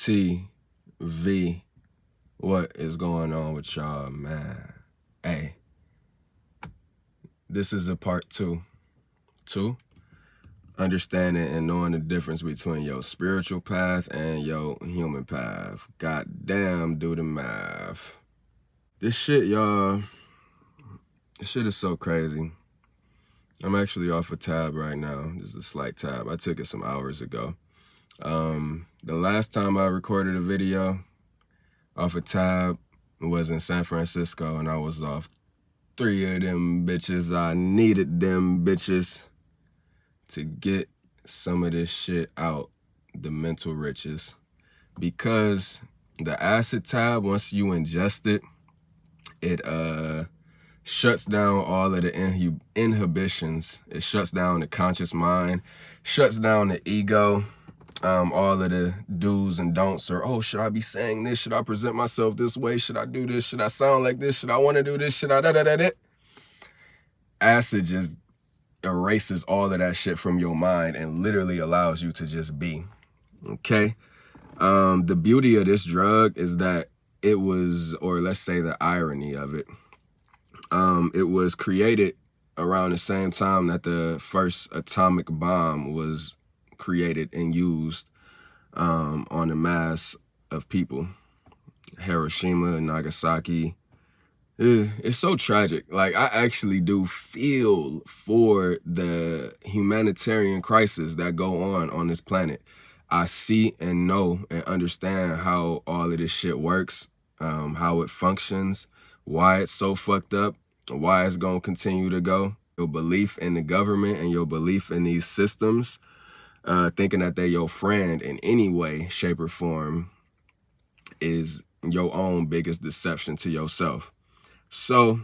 TV. What is going on with y'all, man? Hey, this is a part two. Understanding and knowing the difference between your spiritual path and your human path. Goddamn, do the math. This shit, y'all, this shit is so crazy. I'm actually off a tab right now. This is a slight tab. I took it some hours ago. The last time I recorded a video off a tab was in San Francisco, and I was off 3 of them bitches. I needed them bitches to get some of this shit out, the mental riches, because the acid tab, once you ingest it, it shuts down all of the inhibitions. It shuts down the conscious mind, shuts down the ego, all of the do's and don'ts, or, oh, should I be saying this? Should I present myself this way? Should I do this? Should I sound like this? Should I want to do this? Should I da-da-da-da? Acid just erases all of that shit from your mind and literally allows you to just be, okay? The beauty of this drug is that it was, or let's say the irony of it, it was created around the same time that the first atomic bomb was created and used on a mass of people. Hiroshima and Nagasaki. It's so tragic. Like, I actually do feel for the humanitarian crisis that go on this planet. I see and know and understand how all of this shit works, how it functions, why it's so fucked up, why it's gonna continue to go. Your belief in the government and your belief in these systems, thinking that they're your friend in any way, shape, or form, is your own biggest deception to yourself. So,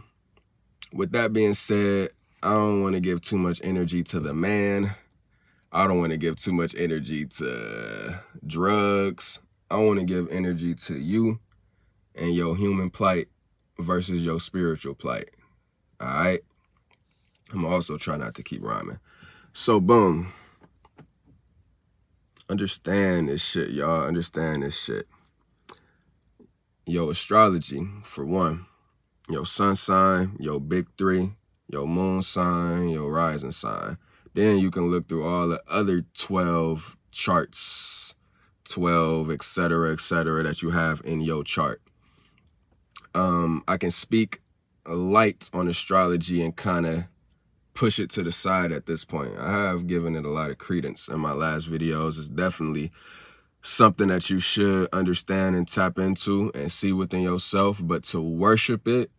with that being said, I don't want to give too much energy to the man. I don't want to give too much energy to drugs. I want to give energy to you and your human plight versus your spiritual plight. All right? I'm also trying not to keep rhyming. So, boom. Understand this shit, y'all. Understand this shit. Your astrology, for one. Your sun sign, your big three, your moon sign, your rising sign. Then you can look through all the other 12 charts, 12, etc., that you have in your chart. I can speak light on astrology and kind of push it to the side at this point. I have given it a lot of credence in my last videos. It's definitely something that you should understand and tap into and see within yourself, but to worship it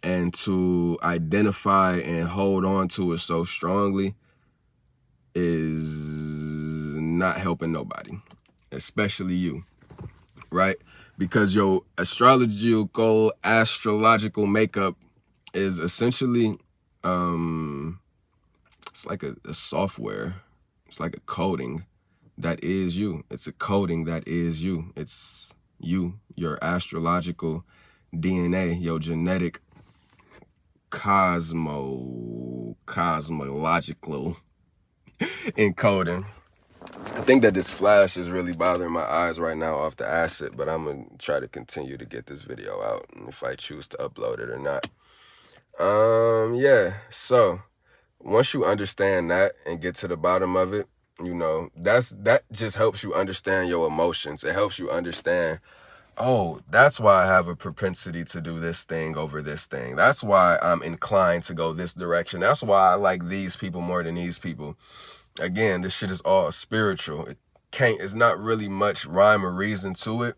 and to identify and hold on to it so strongly is not helping nobody, especially you, right? Because your astrological makeup is essentially, it's like a software. It's like a coding that is you. It's a coding that is you. It's you, your astrological DNA, your genetic cosmological encoding. I think that this flash is really bothering my eyes right now off the acid, but I'm gonna try to continue to get this video out, and if I choose to upload it or not. Yeah, so once you understand that and get to the bottom of it, you know, that just helps you understand your emotions. It helps you understand, oh, that's why I have a propensity to do this thing over this thing. That's why I'm inclined to go this direction. That's why I like these people more than these people. Again, this shit is all spiritual. It's not really much rhyme or reason to it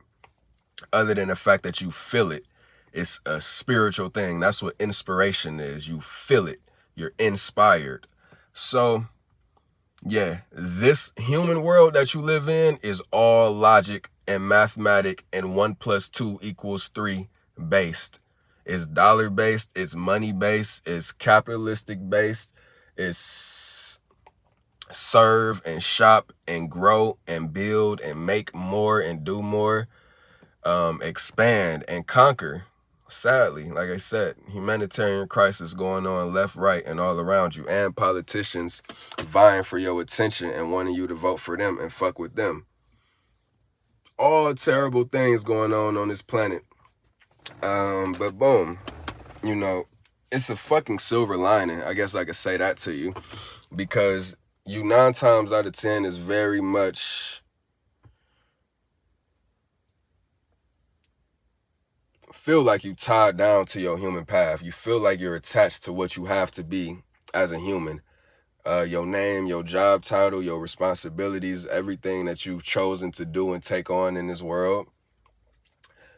other than the fact that you feel it. It's a spiritual thing. That's what inspiration is. You feel it. You're inspired. So, yeah, this human world that you live in is all logic and mathematic and 1 + 2 = 3 based. It's dollar based, it's money based, it's capitalistic based, it's serve and shop and grow and build and make more and do more, expand and conquer. Sadly, like I said, humanitarian crisis going on left, right, and all around you, and politicians vying for your attention and wanting you to vote for them and fuck with them. all terrible things going on this planet. But boom, you know, it's a fucking silver lining. I guess I could say that to you, because you 9 times out of 10 is very much feel like you tied down to your human path. You feel like you're attached to what you have to be as a human. Your name, your job title, your responsibilities, everything that you've chosen to do and take on in this world,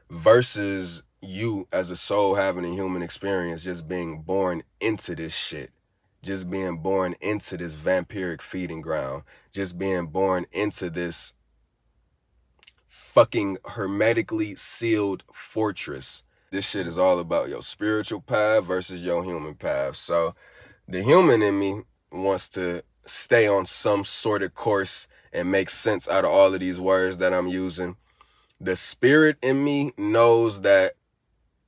versus you as a soul having a human experience, just being born into this shit, just being born into this vampiric feeding ground, just being born into this fucking hermetically sealed fortress. This shit is all about your spiritual path versus your human path. So the human in me wants to stay on some sort of course and make sense out of all of these words that I'm using. The spirit in me knows that,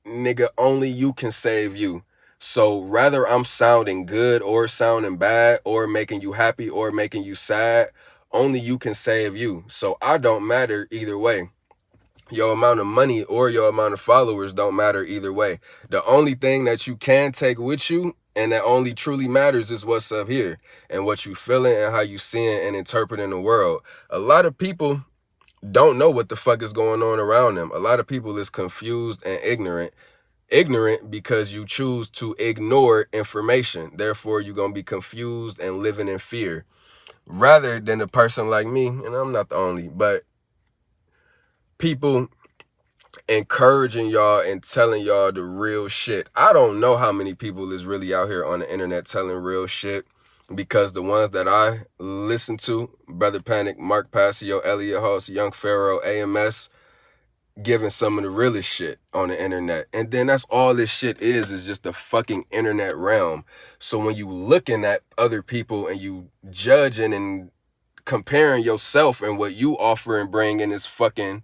nigga, only you can save you. So rather I'm sounding good or sounding bad or making you happy or making you sad, only you can save you. So I don't matter either way. Your amount of money or your amount of followers don't matter either way. The only thing that you can take with you and that only truly matters is what's up here and what you feeling and how you seeing and interpreting the world. A lot of people don't know what the fuck is going on around them. A lot of people is confused and ignorant. Ignorant because you choose to ignore information. Therefore, you're going to be confused and living in fear. Rather than a person like me, and I'm not the only, but people encouraging y'all and telling y'all the real shit. I don't know how many people is really out here on the internet telling real shit, because the ones that I listen to, Brother Panic, Mark Passio, Elliot Hoss, Young Pharaoh, AMS, giving some of the realest shit on the internet. And then that's all this shit is just the fucking internet realm. So when you looking at other people and you judging and comparing yourself and what you offer and bring in this fucking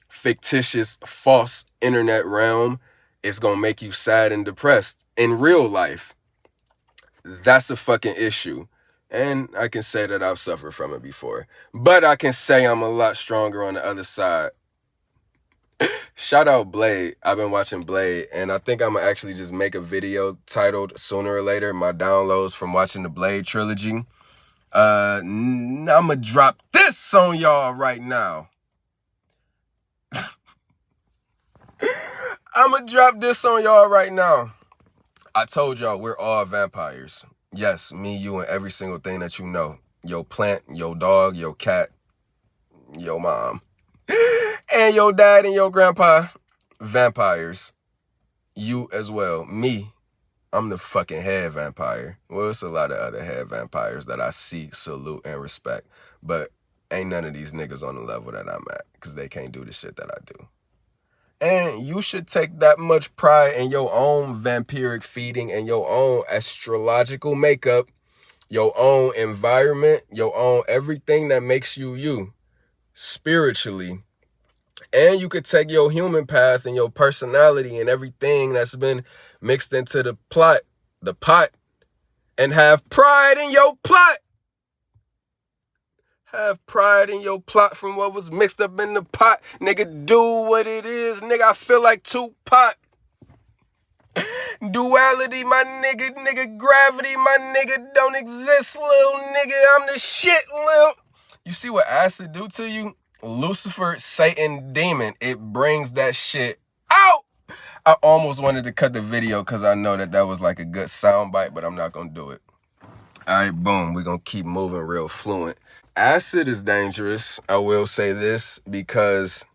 fictitious, false internet realm, it's gonna make you sad and depressed. In real life, that's a fucking issue. And I can say that I've suffered from it before. But I can say I'm a lot stronger on the other side. Shout out Blade. I've been watching Blade, and I think I'm gonna actually just make a video titled sooner or later, my downloads from watching the Blade trilogy. I'm gonna drop this on y'all right now. I'm gonna drop this on y'all right now. I told y'all we're all vampires. Yes, me, you, and every single thing that you know. Your plant, your dog, your cat, your mom, and your dad and your grandpa, vampires. You as well. Me, I'm the fucking head vampire. Well, it's a lot of other head vampires that I see, salute, and respect. But ain't none of these niggas on the level that I'm at, because they can't do the shit that I do. And you should take that much pride in your own vampiric feeding and your own astrological makeup, your own environment, your own everything that makes you you spiritually. And you could take your human path and your personality and everything that's been mixed into the pot, and have pride in your plot. Have pride in your plot from what was mixed up in the pot. Nigga, do what it is. Nigga, I feel like Tupac. Duality, my nigga. Nigga, gravity, my nigga. Don't exist, little nigga. I'm the shit, little. You see what acid do to you? Lucifer, Satan, demon. It brings that shit out. I almost wanted to cut the video because I know that was like a good soundbite, but I'm not going to do it. All right, boom. We're going to keep moving real fluent. Acid is dangerous, I will say this, because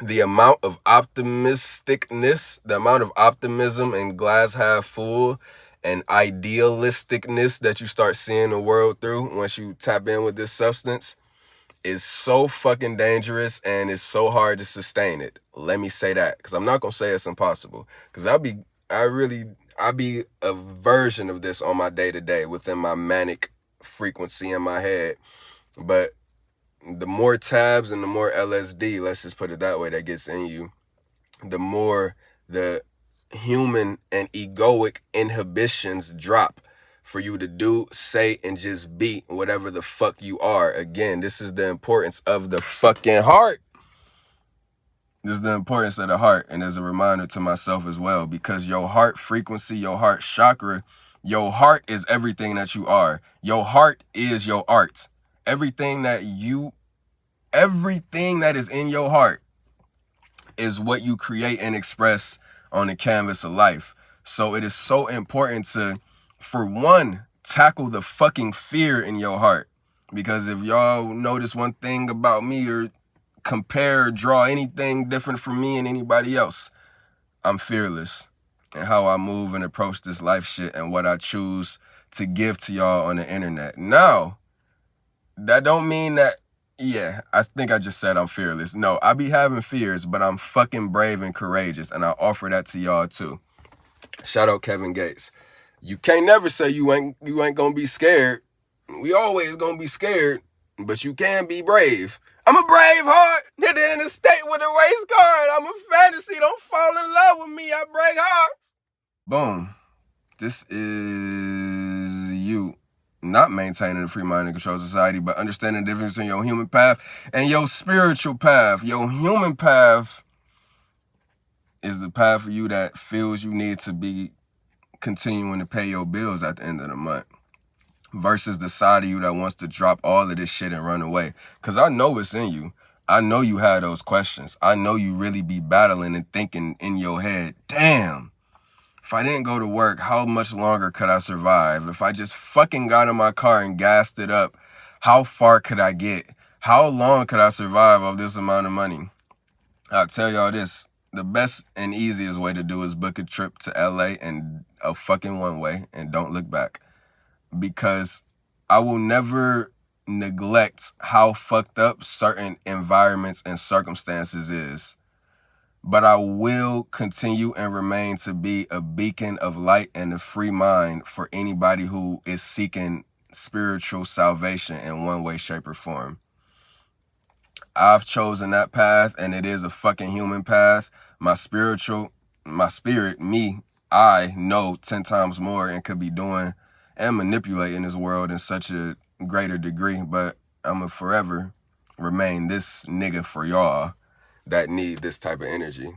the amount of optimisticness, the amount of optimism and glass half full and idealisticness that you start seeing the world through once you tap in with this substance is so fucking dangerous, and it's so hard to sustain it. Let me say that, because I'm not going to say it's impossible, because I'll be a version of this on my day-to-day within my manic frequency in my head. But the more tabs and the more LSD, let's just put it that way, that gets in you, the more the human and egoic inhibitions drop for you to do, say, and just be whatever the fuck you are. Again, this is the importance of the fucking heart. This is the importance of the heart, and as a reminder to myself as well, because your heart frequency, your heart chakra, your heart is everything that you are. Your heart is your art. Everything that is in your heart is what you create and express on the canvas of life. So it is so important to, for one, tackle the fucking fear in your heart. Because if y'all notice one thing about me or compare or draw anything different from me and anybody else, I'm fearless in how I move and approach this life shit and what I choose to give to y'all on the internet. Now, that don't mean that, yeah, I think I just said I'm fearless. No, I be having fears, but I'm fucking brave and courageous, and I offer that to y'all too. Shout out Kevin Gates. You can't never say you ain't gonna be scared. We always gonna be scared, but you can be brave. I'm a brave heart, hit the interstate with a race car. I'm a fantasy, don't fall in love with me, I break hearts. Boom. This is you not maintaining a free mind and control society, but understanding the difference in your human path and your spiritual path. Your human path is the path for you that feels you need to be continuing to pay your bills at the end of the month, versus the side of you that wants to drop all of this shit and run away. Because I know it's in you. I know you had those questions. I know you really be battling and thinking in your head, damn, if I didn't go to work, how much longer could I survive? If I just fucking got in my car and gassed it up, how far could I get? How long could I survive off this amount of money? I'll tell y'all this. The best and easiest way to do is book a trip to LA and a fucking one-way and don't look back. Because I will never neglect how fucked up certain environments and circumstances is. But I will continue and remain to be a beacon of light and a free mind for anybody who is seeking spiritual salvation in one way, shape, or form. I've chosen that path, and it is a fucking human path. My spirit, me, I know 10 times more and could be doing and manipulating this world in such a greater degree, but I'ma forever remain this nigga for y'all that need this type of energy.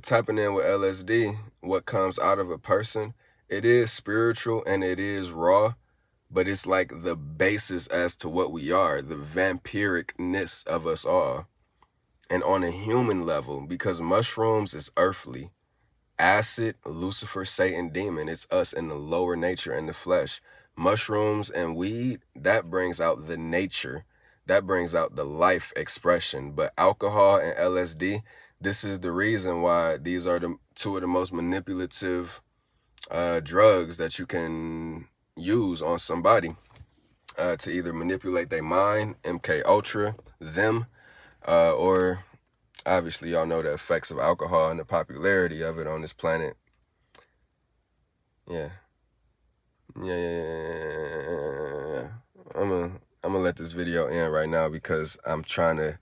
Tapping in with LSD, what comes out of a person, it is spiritual and it is raw, but it's like the basis as to what we are, the vampiricness of us all. And on a human level, because mushrooms is earthly, acid, Lucifer, Satan, demon, it's us in the lower nature in the flesh. Mushrooms and weed, that brings out the nature, that brings out the life expression. But alcohol and LSD, this is the reason why these are the two of the most manipulative drugs that you can use on somebody to either manipulate their mind, MK Ultra, them, or obviously y'all know the effects of alcohol and the popularity of it on this planet. Yeah. I'm gonna let this video end right now because I'm trying to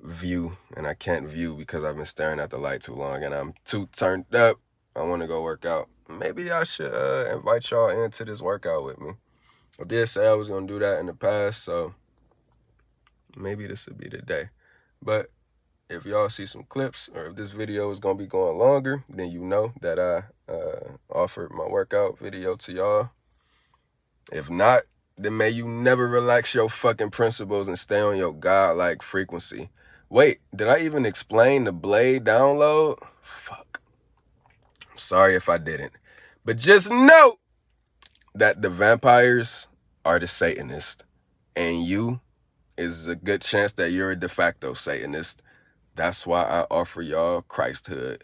view and I can't view because I've been staring at the light too long and I'm too turned up. I want to go work out. Maybe I should invite y'all into this workout with me. I did say I was gonna do that in the past, so maybe this would be the day. But if y'all see some clips or if this video is gonna be going longer, then you know that I offered my workout video to y'all. If not, then may you never relax your fucking principles and stay on your godlike frequency. Wait, did I even explain the blade download? Fuck. I'm sorry if I didn't. But just know that the vampires are the Satanists. And you is a good chance that you're a de facto Satanist. That's why I offer y'all Christhood.